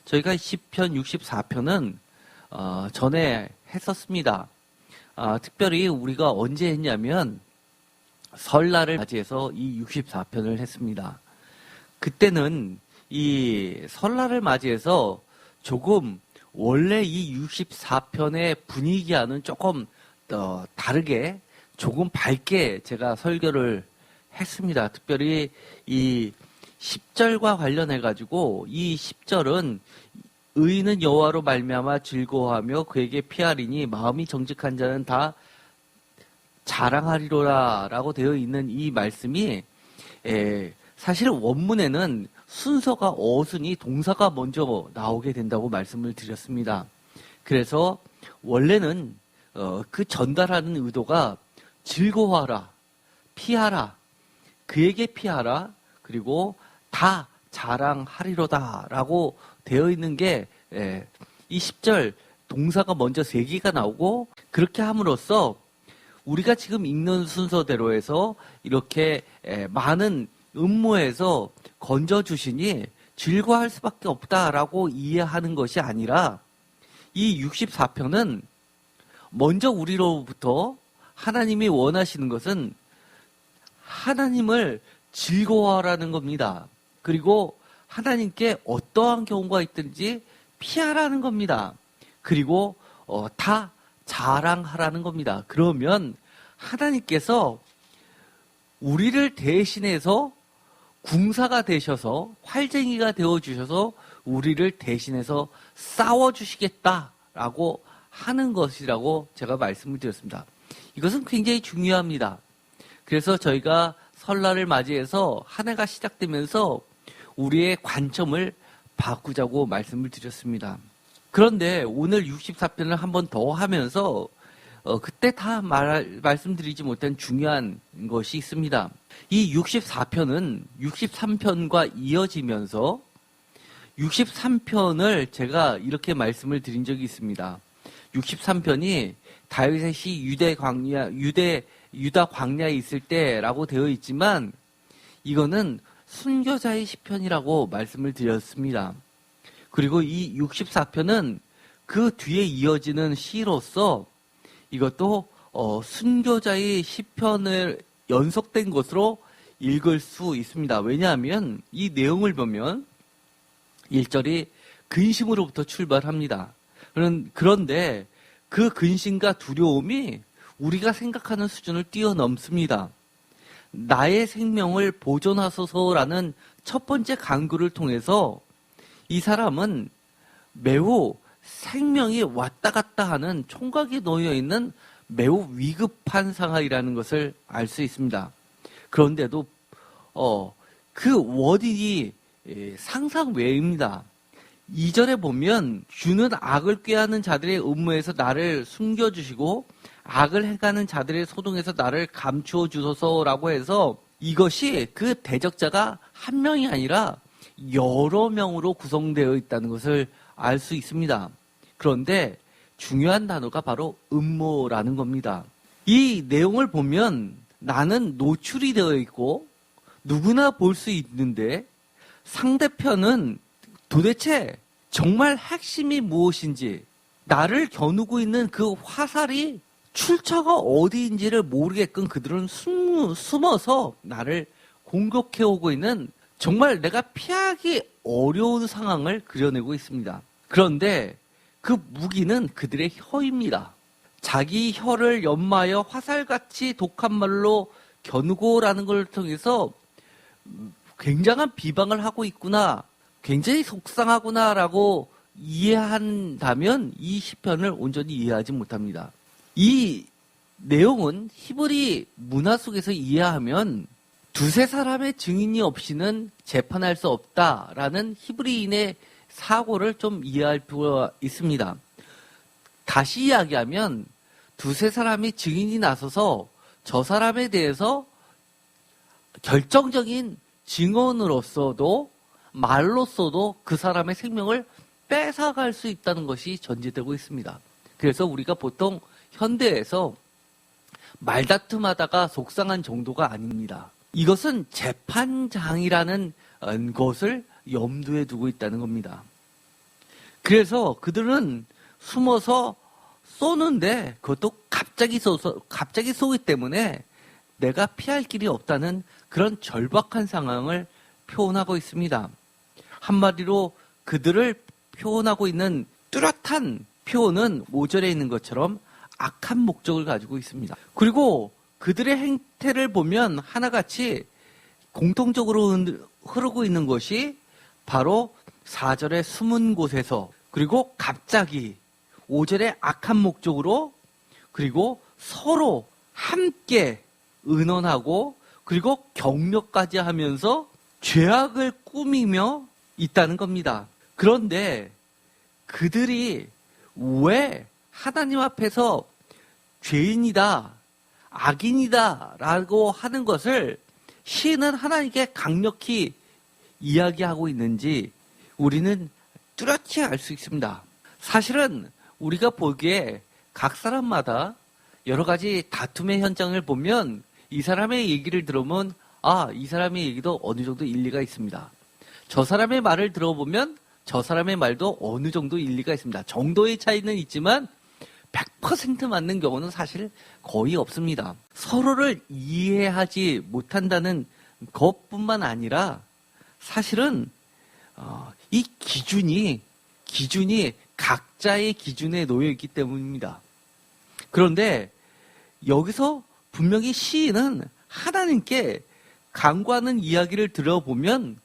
저희가 시편 64편은 전에 했었습니다. 특별히 우리가 언제 했냐면 설날을 맞이해서 이 64편을 했습니다. 그때는 이 설날을 맞이해서 조금 원래 이 64편의 분위기와는 조금 다르게 조금 밝게 제가 설교를 했습니다. 특별히 이 10절과 관련해가지고 이 10절은 의인은 여호와로 말미암아 즐거워하며 그에게 피하리니 마음이 정직한 자는 다 자랑하리로라 라고 되어 있는 이 말씀이 사실 원문에는 순서가 어순이 동사가 먼저 나오게 된다고 말씀을 드렸습니다. 그래서 원래는 그 전달하는 의도가 즐거워하라, 피하라, 그에게 피하라, 그리고 다 자랑하리로다 라고 되어 있는 게 이 10절 동사가 먼저 3개가 나오고 그렇게 함으로써 우리가 지금 읽는 순서대로 해서 이렇게 많은 음모에서 건져주시니 즐거워할 수밖에 없다라고 이해하는 것이 아니라 이 64편은 먼저 우리로부터 하나님이 원하시는 것은 하나님을 즐거워하라는 겁니다. 그리고 하나님께 어떠한 경우가 있든지 피하라는 겁니다. 그리고 다 자랑하라는 겁니다. 그러면 하나님께서 우리를 대신해서 궁사가 되셔서 활쟁이가 되어주셔서 우리를 대신해서 싸워주시겠다라고 하는 것이라고 제가 말씀을 드렸습니다. 이것은 굉장히 중요합니다. 그래서 저희가 설날을 맞이해서 한 해가 시작되면서 우리의 관점을 바꾸자고 말씀을 드렸습니다. 그런데 오늘 64편을 한 번 더 하면서 그때 다 말씀드리지 못한 중요한 것이 있습니다. 이 64편은 63편과 이어지면서 63편을 제가 이렇게 말씀을 드린 적이 있습니다. 63편이 다윗이 유다 광야에 있을 때라고 되어 있지만 이거는 순교자의 시편이라고 말씀을 드렸습니다. 그리고 이 64편은 그 뒤에 이어지는 시로서 이것도 순교자의 시편을 연속된 것으로 읽을 수 있습니다. 왜냐하면 이 내용을 보면 1절이 근심으로부터 출발합니다. 그런데 그 근심과 두려움이 우리가 생각하는 수준을 뛰어넘습니다. 나의 생명을 보존하소서라는 첫 번째 간구를 통해서 이 사람은 매우 생명이 왔다 갔다 하는 총각이 놓여 있는 매우 위급한 상황이라는 것을 알 수 있습니다. 그런데도 그 원인이 상상 외입니다. 2절에 보면 주는 악을 꾀하는 자들의 음모에서 나를 숨겨주시고 악을 행하는 자들의 소동에서 나를 감추어 주소서라고 해서 이것이 그 대적자가 한 명이 아니라 여러 명으로 구성되어 있다는 것을 알 수 있습니다. 그런데 중요한 단어가 바로 음모라는 겁니다. 이 내용을 보면 나는 노출이 되어 있고 누구나 볼 수 있는데 상대편은 도대체 정말 핵심이 무엇인지 나를 겨누고 있는 그 화살이 출처가 어디인지를 모르게끔 그들은 숨어서 나를 공격해오고 있는 정말 내가 피하기 어려운 상황을 그려내고 있습니다. 그런데 그 무기는 그들의 혀입니다. 자기 혀를 연마하여 화살같이 독한 말로 겨누고라는 걸 통해서 굉장한 비방을 하고 있구나, 굉장히 속상하구나라고 이해한다면 이 시편을 온전히 이해하지 못합니다. 이 내용은 히브리 문화 속에서 이해하면 두세 사람의 증인이 없이는 재판할 수 없다라는 히브리인의 사고를 좀 이해할 필요가 있습니다. 다시 이야기하면 두세 사람이 증인이 나서서 저 사람에 대해서 결정적인 증언으로서도 말로서도 그 사람의 생명을 뺏어갈 수 있다는 것이 전제되고 있습니다. 그래서 우리가 보통 현대에서 말다툼하다가 속상한 정도가 아닙니다. 이것은 재판장이라는 것을 염두에 두고 있다는 겁니다. 그래서 그들은 숨어서 쏘는데 그것도 갑자기 쏘기 때문에 내가 피할 길이 없다는 그런 절박한 상황을 표현하고 있습니다. 한마디로 그들을 표현하고 있는 뚜렷한 표현은 5절에 있는 것처럼 악한 목적을 가지고 있습니다. 그리고 그들의 행태를 보면 하나같이 공통적으로 흐르고 있는 것이 바로 4절의 숨은 곳에서, 그리고 갑자기 5절의 악한 목적으로, 그리고 서로 함께 의논하고 그리고 격려까지 하면서 죄악을 꾸미며 있다는 겁니다. 그런데 그들이 왜 하나님 앞에서 죄인이다, 악인이다 라고 하는 것을 시인은 하나님께 강력히 이야기하고 있는지 우리는 뚜렷이 알 수 있습니다. 사실은 우리가 보기에 각 사람마다 여러 가지 다툼의 현장을 보면 이 사람의 얘기를 들으면 이 사람의 얘기도 어느 정도 일리가 있습니다. 저 사람의 말을 들어보면 저 사람의 말도 어느 정도 일리가 있습니다. 정도의 차이는 있지만 100% 맞는 경우는 사실 거의 없습니다. 서로를 이해하지 못한다는 것뿐만 아니라 사실은 이 기준이 각자의 기준에 놓여 있기 때문입니다. 그런데 여기서 분명히 시인은 하나님께 간구하는 이야기를 들어보면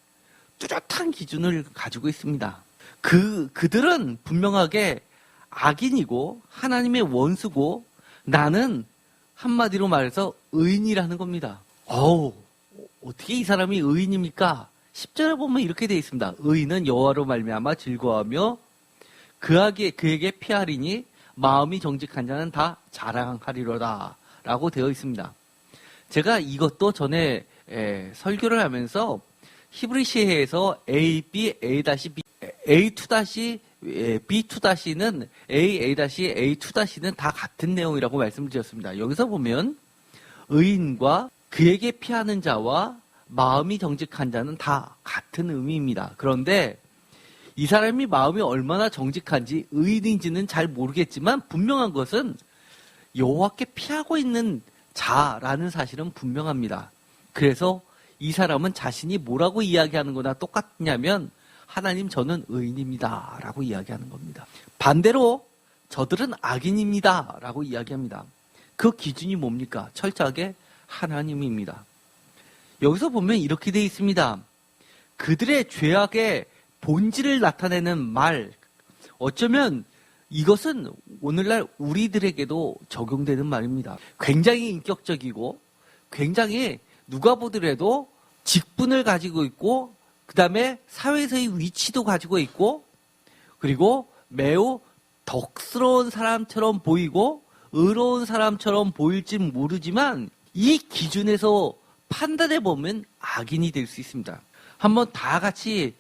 뚜렷한 기준을 가지고 있습니다. 그들은 분명하게 악인이고 하나님의 원수고 나는 한마디로 말해서 의인이라는 겁니다. 어떻게 이 사람이 의인입니까? 10절에 보면 이렇게 되어 있습니다. 의인은 여호와로 말미암아 즐거워하며 그에게 피하리니 마음이 정직한 자는 다 자랑하리로다 라고 되어 있습니다. 제가 이것도 전에 설교를 하면서 히브리시에서 A, B, A-B, A2-B, B2-는 A, A-A2-는 다 같은 내용이라고 말씀을 드렸습니다. 여기서 보면 의인과 그에게 피하는 자와 마음이 정직한 자는 다 같은 의미입니다. 그런데 이 사람이 마음이 얼마나 정직한지 의인인지는 잘 모르겠지만 분명한 것은 여호와께 피하고 있는 자라는 사실은 분명합니다. 그래서 이 사람은 자신이 뭐라고 이야기하는 거나 똑같냐면 하나님 저는 의인입니다 라고 이야기하는 겁니다. 반대로 저들은 악인입니다 라고 이야기합니다. 그 기준이 뭡니까? 철저하게 하나님입니다. 여기서 보면 이렇게 되어 있습니다. 그들의 죄악의 본질을 나타내는 말, 어쩌면 이것은 오늘날 우리들에게도 적용되는 말입니다. 굉장히 인격적이고 굉장히 누가 보더라도 직분을 가지고 있고 그 다음에 사회에서의 위치도 가지고 있고 그리고 매우 덕스러운 사람처럼 보이고 의로운 사람처럼 보일지 모르지만 이 기준에서 판단해 보면 악인이 될 수 있습니다. 한번 다 같이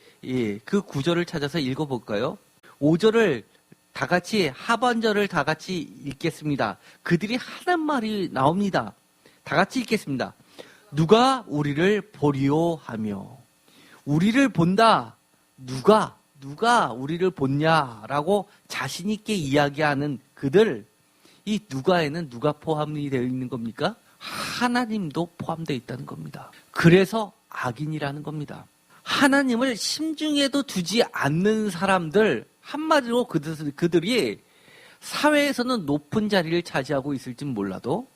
그 구절을 찾아서 읽어볼까요? 5절을 다 같이 하반절을 다 같이 읽겠습니다. 그들이 하는 말이 나옵니다. 다 같이 읽겠습니다. 누가 우리를 보리오 하며 우리를 본다. 누가 우리를 본냐라고 자신 있게 이야기하는 그들, 이 누가에는 누가 포함이 되어 있는 겁니까? 하나님도 포함되어 있다는 겁니다. 그래서 악인이라는 겁니다. 하나님을 심중에도 두지 않는 사람들, 한마디로 그들이 사회에서는 높은 자리를 차지하고 있을진 몰라도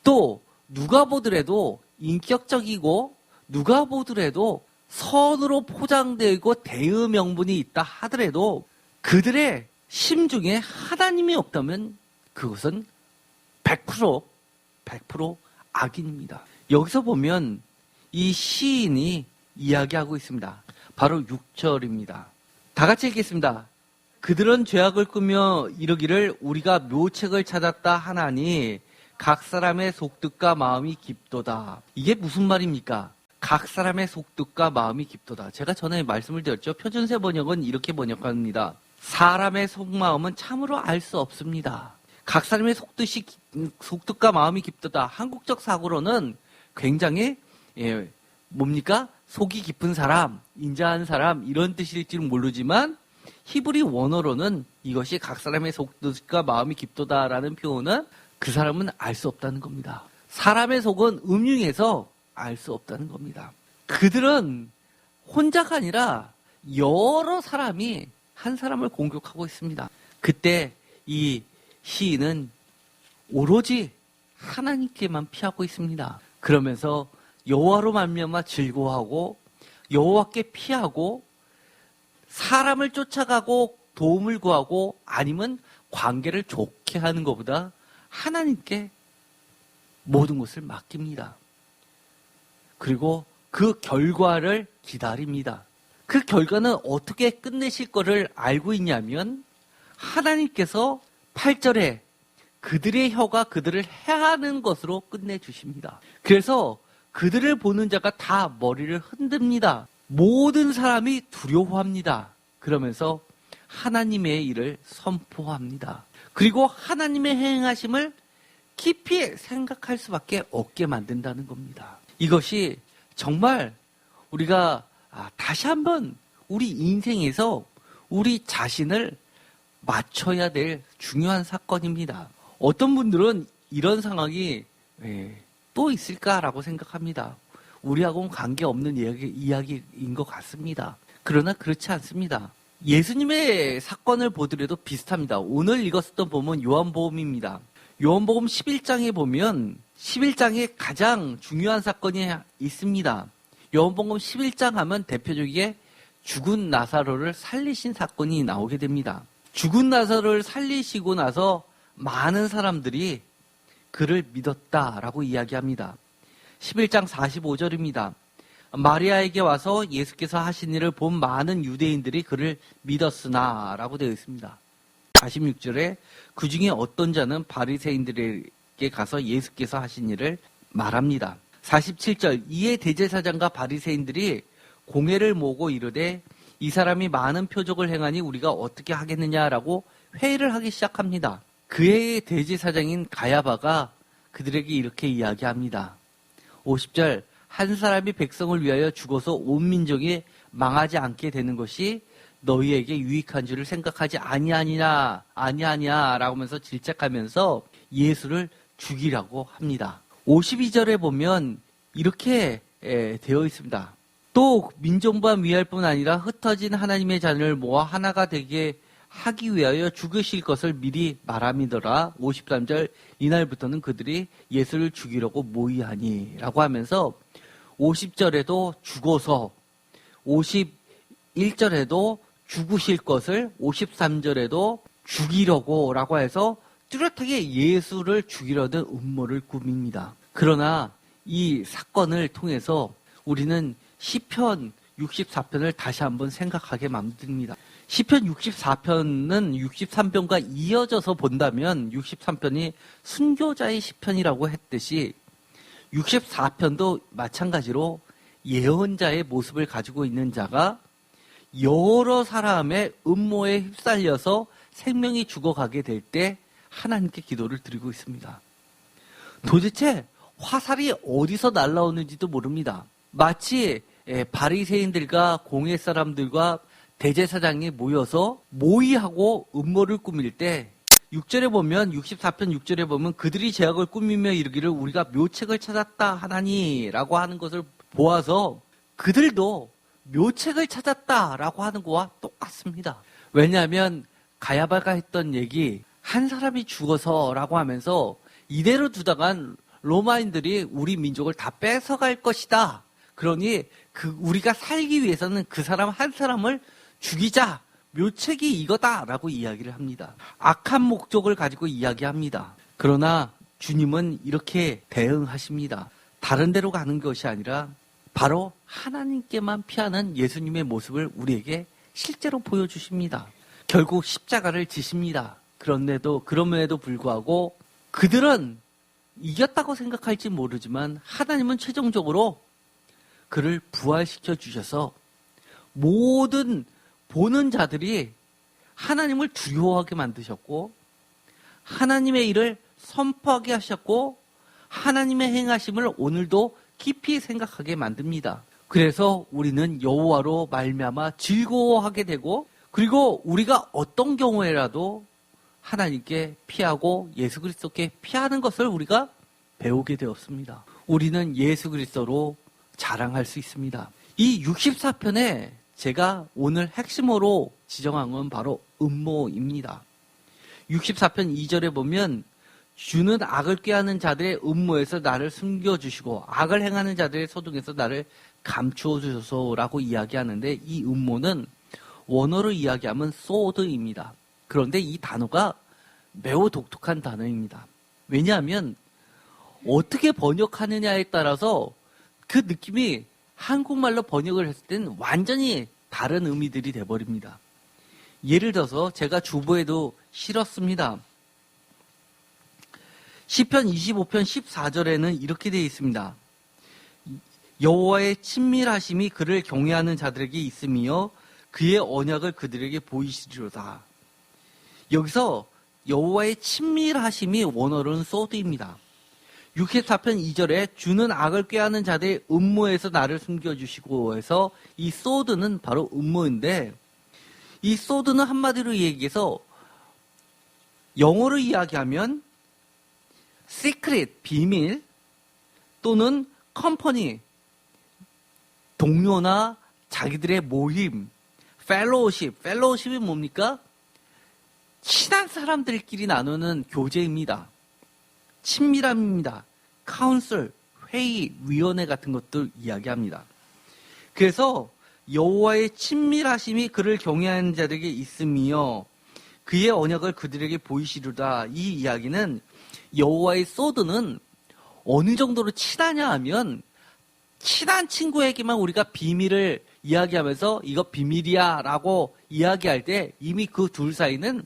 또 누가 보더라도 인격적이고 누가 보더라도 선으로 포장되고 대의 명분이 있다 하더라도 그들의 심중에 하나님이 없다면 그것은 100% 악인입니다. 여기서 보면 이 시인이 이야기하고 있습니다. 바로 6절입니다. 다 같이 읽겠습니다. 그들은 죄악을 꾸며 이르기를 우리가 묘책을 찾았다 하나니 각 사람의 속뜻과 마음이 깊도다. 이게 무슨 말입니까? 각 사람의 속뜻과 마음이 깊도다. 제가 전에 말씀을 드렸죠. 표준세 번역은 이렇게 번역합니다. 사람의 속마음은 참으로 알 수 없습니다. 각 사람의 속뜻과 마음이 깊도다. 한국적 사고로는 굉장히 뭡니까? 속이 깊은 사람, 인자한 사람 이런 뜻일지는 모르지만 히브리 원어로는 이것이 각 사람의 속뜻과 마음이 깊도다라는 표현은 그 사람은 알 수 없다는 겁니다. 사람의 속은 음흉해서 알 수 없다는 겁니다. 그들은 혼자가 아니라 여러 사람이 한 사람을 공격하고 있습니다. 그때 이 시인은 오로지 하나님께만 피하고 있습니다. 그러면서 여호와로 말미암아 즐거워하고 여호와께 피하고 사람을 쫓아가고 도움을 구하고 아니면 관계를 좋게 하는 것보다 하나님께 모든 것을 맡깁니다. 그리고 그 결과를 기다립니다. 그 결과는 어떻게 끝내실 거를 알고 있냐면 하나님께서 8절에 그들의 혀가 그들을 해하는 것으로 끝내주십니다. 그래서 그들을 보는 자가 다 머리를 흔듭니다. 모든 사람이 두려워합니다. 그러면서 하나님의 일을 선포합니다. 그리고 하나님의 행하심을 깊이 생각할 수밖에 없게 만든다는 겁니다. 이것이 정말 우리가 다시 한번 우리 인생에서 우리 자신을 맞춰야 될 중요한 사건입니다. 어떤 분들은 이런 상황이 또 있을까라고 생각합니다. 우리하고는 관계없는 이야기인 것 같습니다. 그러나 그렇지 않습니다. 예수님의 사건을 보더라도 비슷합니다. 오늘 읽었던 본문 요한복음입니다. 요한복음 11장에 보면 11장에 가장 중요한 사건이 있습니다. 요한복음 11장 하면 대표적인 죽은 나사로를 살리신 사건이 나오게 됩니다. 죽은 나사로를 살리시고 나서 많은 사람들이 그를 믿었다라고 이야기합니다. 11장 45절입니다. 마리아에게 와서 예수께서 하신 일을 본 많은 유대인들이 그를 믿었으나 라고 되어 있습니다. 46절에 그 중에 어떤 자는 바리새인들에게 가서 예수께서 하신 일을 말합니다. 47절 이에 대제사장과 바리새인들이 공회를 모으고 이르되 이 사람이 많은 표적을 행하니 우리가 어떻게 하겠느냐라고 회의를 하기 시작합니다. 그의 대제사장인 가야바가 그들에게 이렇게 이야기합니다. 50절 한 사람이 백성을 위하여 죽어서 온 민족이 망하지 않게 되는 것이 너희에게 유익한 줄을 생각하지 아니하냐 라고 하면서 질책하면서 예수를 죽이라고 합니다. 52절에 보면 이렇게 되어 있습니다. 또 민족만 위할 뿐 아니라 흩어진 하나님의 자녀를 모아 하나가 되게 하기 위하여 죽으실 것을 미리 말함이더라. 53절 이날부터는 그들이 예수를 죽이려고 모의하니 라고 하면서 50절에도 죽어서 51절에도 죽으실 것을 53절에도 죽이려고 라고 해서 뚜렷하게 예수를 죽이려는 음모를 꾸밉니다. 그러나 이 사건을 통해서 우리는 시편 64편을 다시 한번 생각하게 만듭니다. 시편 64편은 63편과 이어져서 본다면 63편이 순교자의 시편이라고 했듯이 64편도 마찬가지로 예언자의 모습을 가지고 있는 자가 여러 사람의 음모에 휩쓸려서 생명이 죽어가게 될 때 하나님께 기도를 드리고 있습니다. 도대체 화살이 어디서 날라오는지도 모릅니다. 마치 바리새인들과 공회 사람들과 대제사장이 모여서 모의하고 음모를 꾸밀 때 6절에 보면 64편 6절에 보면 그들이 제약을 꾸미며 이르기를 우리가 묘책을 찾았다 하나니라고 하는 것을 보아서 그들도 묘책을 찾았다라고 하는 것과 똑같습니다. 왜냐하면 가야바가 했던 얘기 한 사람이 죽어서라고 하면서 이대로 두다간 로마인들이 우리 민족을 다 뺏어갈 것이다. 그러니 우리가 살기 위해서는 그 사람 한 사람을 죽이자. 묘책이 이거다라고 이야기를 합니다. 악한 목적을 가지고 이야기합니다. 그러나 주님은 이렇게 대응하십니다. 다른 데로 가는 것이 아니라 바로 하나님께만 피하는 예수님의 모습을 우리에게 실제로 보여주십니다. 결국 십자가를 지십니다. 그럼에도 불구하고 그들은 이겼다고 생각할지 모르지만 하나님은 최종적으로 그를 부활시켜 주셔서 모든 보는 자들이 하나님을 두려워하게 만드셨고 하나님의 일을 선포하게 하셨고 하나님의 행하심을 오늘도 깊이 생각하게 만듭니다. 그래서 우리는 여호와로 말미암아 즐거워하게 되고 그리고 우리가 어떤 경우에라도 하나님께 피하고 예수 그리스도께 피하는 것을 우리가 배우게 되었습니다. 우리는 예수 그리스도로 자랑할 수 있습니다. 이 64편에 제가 오늘 핵심으로 지정한 건 바로 음모입니다. 64편 2절에 보면 주는 악을 꾀하는 자들의 음모에서 나를 숨겨주시고 악을 행하는 자들의 소동에서 나를 감추어 주소서라고 이야기하는데, 이 음모는 원어로 이야기하면 소드입니다. 그런데 이 단어가 매우 독특한 단어입니다. 왜냐하면 어떻게 번역하느냐에 따라서 그 느낌이 한국말로 번역을 했을 때는 완전히 다른 의미들이 돼버립니다. 예를 들어서 제가 주보에도 실었습니다. 시편 25편 14절에는 이렇게 되어 있습니다. 여호와의 친밀하심이 그를 경외하는 자들에게 있으며 그의 언약을 그들에게 보이시리로다. 여기서 여호와의 친밀하심이 원어로는 소드입니다. 64편 2절에 주는 악을 꾀하는 자들의 음모에서 나를 숨겨주시고 해서 이 소드는 바로 음모인데, 이 소드는 한마디로 얘기해서 영어로 이야기하면 secret, 비밀, 또는 컴퍼니, 동료나 자기들의 모임, 펠로우십이 뭡니까? 친한 사람들끼리 나누는 교제입니다. 친밀함입니다. 카운슬, 회의, 위원회 같은 것들 이야기합니다. 그래서 여호와의 친밀하심이 그를 경외하는 자들에게 있으며 그의 언약을 그들에게 보이시리로다. 이 이야기는 여호와의 소드는 어느 정도로 친하냐 하면, 친한 친구에게만 우리가 비밀을 이야기하면서 이거 비밀이야 라고 이야기할 때 이미 그 둘 사이는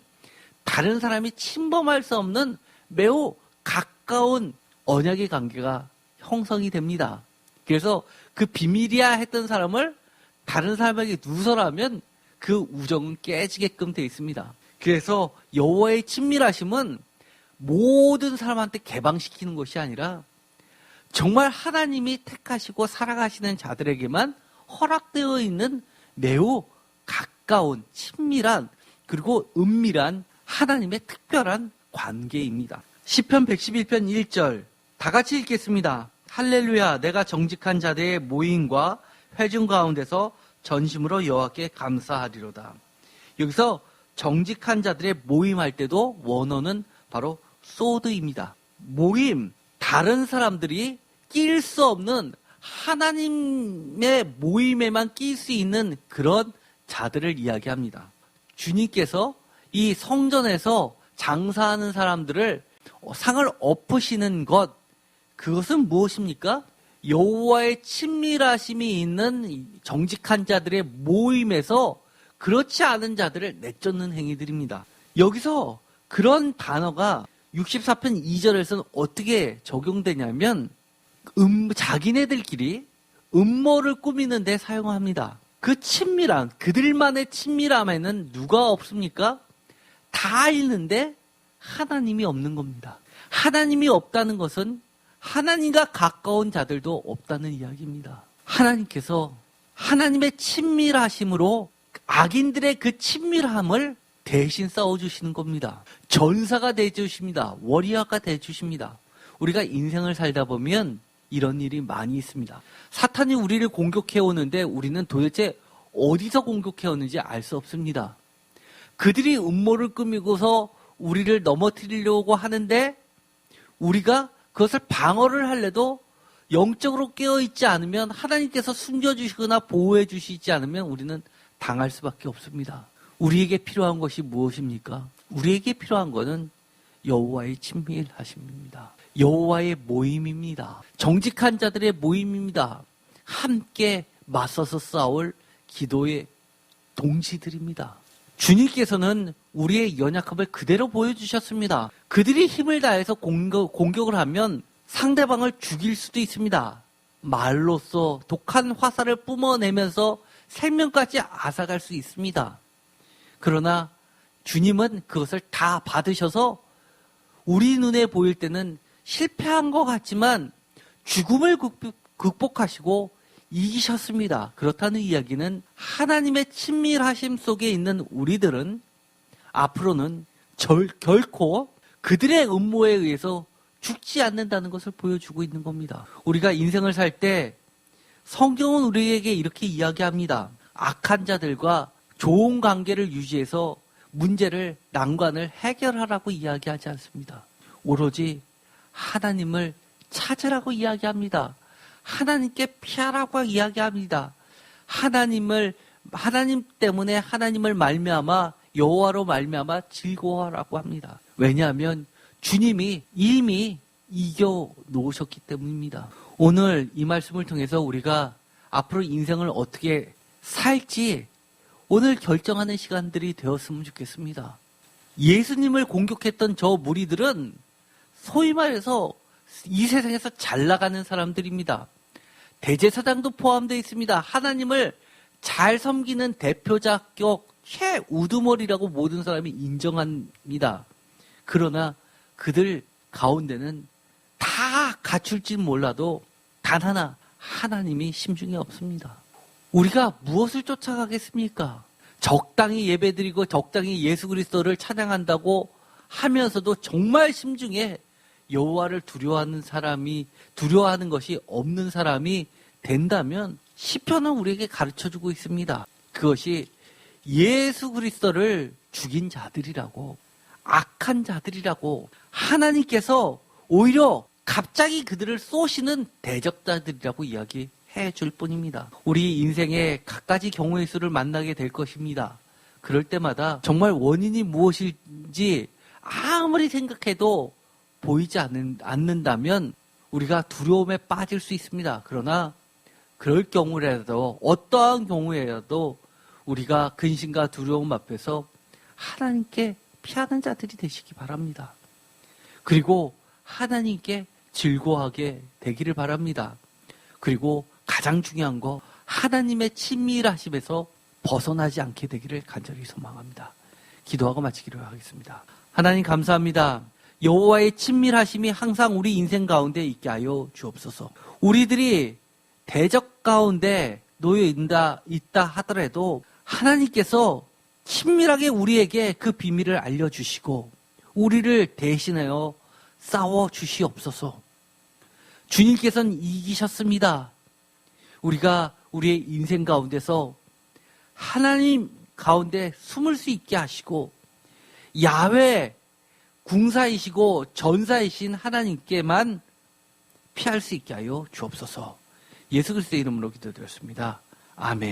다른 사람이 침범할 수 없는 매우 가까운 언약의 관계가 형성이 됩니다. 그래서 그 비밀이야 했던 사람을 다른 사람에게 누설하면 그 우정은 깨지게끔 되어 있습니다. 그래서 여호와의 친밀하심은 모든 사람한테 개방시키는 것이 아니라 정말 하나님이 택하시고 살아가시는 자들에게만 허락되어 있는 매우 가까운 친밀한 그리고 은밀한 하나님의 특별한 관계입니다. 시편 111편 1절 다 같이 읽겠습니다. 할렐루야, 내가 정직한 자들의 모임과 회중 가운데서 전심으로 여호와께 감사하리로다. 여기서 정직한 자들의 모임할 때도 원어는 바로 소드입니다. 모임, 다른 사람들이 낄 수 없는 하나님의 모임에만 낄 수 있는 그런 자들을 이야기합니다. 주님께서 이 성전에서 장사하는 사람들을 상을 엎으시는 것, 그것은 무엇입니까? 여호와의 친밀하심이 있는 정직한 자들의 모임에서 그렇지 않은 자들을 내쫓는 행위들입니다. 여기서 그런 단어가 64편 2절에서는 어떻게 적용되냐면 자기네들끼리 음모를 꾸미는 데 사용합니다. 그 친밀한, 그들만의 친밀함에는 누가 없습니까? 다 있는데 하나님이 없는 겁니다. 하나님이 없다는 것은 하나님과 가까운 자들도 없다는 이야기입니다. 하나님께서 하나님의 친밀하심으로 악인들의 그 친밀함을 대신 싸워주시는 겁니다. 전사가 되어주십니다. 워리어가 되어주십니다. 우리가 인생을 살다 보면 이런 일이 많이 있습니다. 사탄이 우리를 공격해 오는데 우리는 도대체 어디서 공격해 오는지 알 수 없습니다. 그들이 음모를 꾸미고서 우리를 넘어뜨리려고 하는데 우리가 그것을 방어를 하려도 영적으로 깨어있지 않으면, 하나님께서 숨겨주시거나 보호해주시지 않으면 우리는 당할 수밖에 없습니다. 우리에게 필요한 것이 무엇입니까? 우리에게 필요한 것은 여호와의 친밀하심입니다. 여호와의 모임입니다. 정직한 자들의 모임입니다. 함께 맞서서 싸울 기도의 동지들입니다. 주님께서는 우리의 연약함을 그대로 보여주셨습니다. 그들이 힘을 다해서 공격을 하면 상대방을 죽일 수도 있습니다. 말로써 독한 화살을 뿜어내면서 생명까지 앗아갈 수 있습니다. 그러나 주님은 그것을 다 받으셔서 우리 눈에 보일 때는 실패한 것 같지만 죽음을 극복하시고 이기셨습니다. 그렇다는 이야기는 하나님의 친밀하심 속에 있는 우리들은 앞으로는 결코 그들의 음모에 의해서 죽지 않는다는 것을 보여주고 있는 겁니다. 우리가 인생을 살 때 성경은 우리에게 이렇게 이야기합니다. 악한 자들과 좋은 관계를 유지해서 문제를, 난관을 해결하라고 이야기하지 않습니다. 오로지 하나님을 찾으라고 이야기합니다. 하나님께 피하라고 이야기합니다. 하나님 때문에 하나님을 말미암아 여호와로 말미암아 즐거워하라고 합니다. 왜냐하면 주님이 이미 이겨 놓으셨기 때문입니다. 오늘 이 말씀을 통해서 우리가 앞으로 인생을 어떻게 살지 오늘 결정하는 시간들이 되었으면 좋겠습니다. 예수님을 공격했던 저 무리들은 소위 말해서 이 세상에서 잘 나가는 사람들입니다. 대제사장도 포함되어 있습니다. 하나님을 잘 섬기는 대표자격 최우두머리라고 모든 사람이 인정합니다. 그러나 그들 가운데는 다 갖출진 몰라도 단 하나 하나님이 심중에 없습니다. 우리가 무엇을 쫓아가겠습니까? 적당히 예배드리고 적당히 예수 그리스도를 찬양한다고 하면서도 정말 심중에 여호와를 두려워하는 것이 없는 사람이 된다면 시편은 우리에게 가르쳐주고 있습니다. 그것이 예수 그리스도를 죽인 자들이라고, 악한 자들이라고, 하나님께서 오히려 갑자기 그들을 쏘시는 대적자들이라고 이야기해 줄 뿐입니다. 우리 인생에 갖가지 경우의 수를 만나게 될 것입니다. 그럴 때마다 정말 원인이 무엇인지 아무리 생각해도 보이지 않는다면 우리가 두려움에 빠질 수 있습니다. 그러나 그럴 경우라도, 어떠한 경우에라도 우리가 근심과 두려움 앞에서 하나님께 피하는 자들이 되시기 바랍니다. 그리고 하나님께 즐거워하게 되기를 바랍니다. 그리고 가장 중요한 거, 하나님의 친밀하심에서 벗어나지 않게 되기를 간절히 소망합니다. 기도하고 마치기로 하겠습니다. 하나님 감사합니다. 여호와의 친밀하심이 항상 우리 인생 가운데 있게 하여 주옵소서. 우리들이 대적 가운데 놓여 있다 하더라도 하나님께서 친밀하게 우리에게 그 비밀을 알려주시고 우리를 대신하여 싸워주시옵소서. 주님께서는 이기셨습니다. 우리가 우리의 인생 가운데서 하나님 가운데 숨을 수 있게 하시고 야훼 궁사이시고 전사이신 하나님께만 피할 수 있게 하여 주옵소서. 예수 그리스도의 이름으로 기도드렸습니다. 아멘.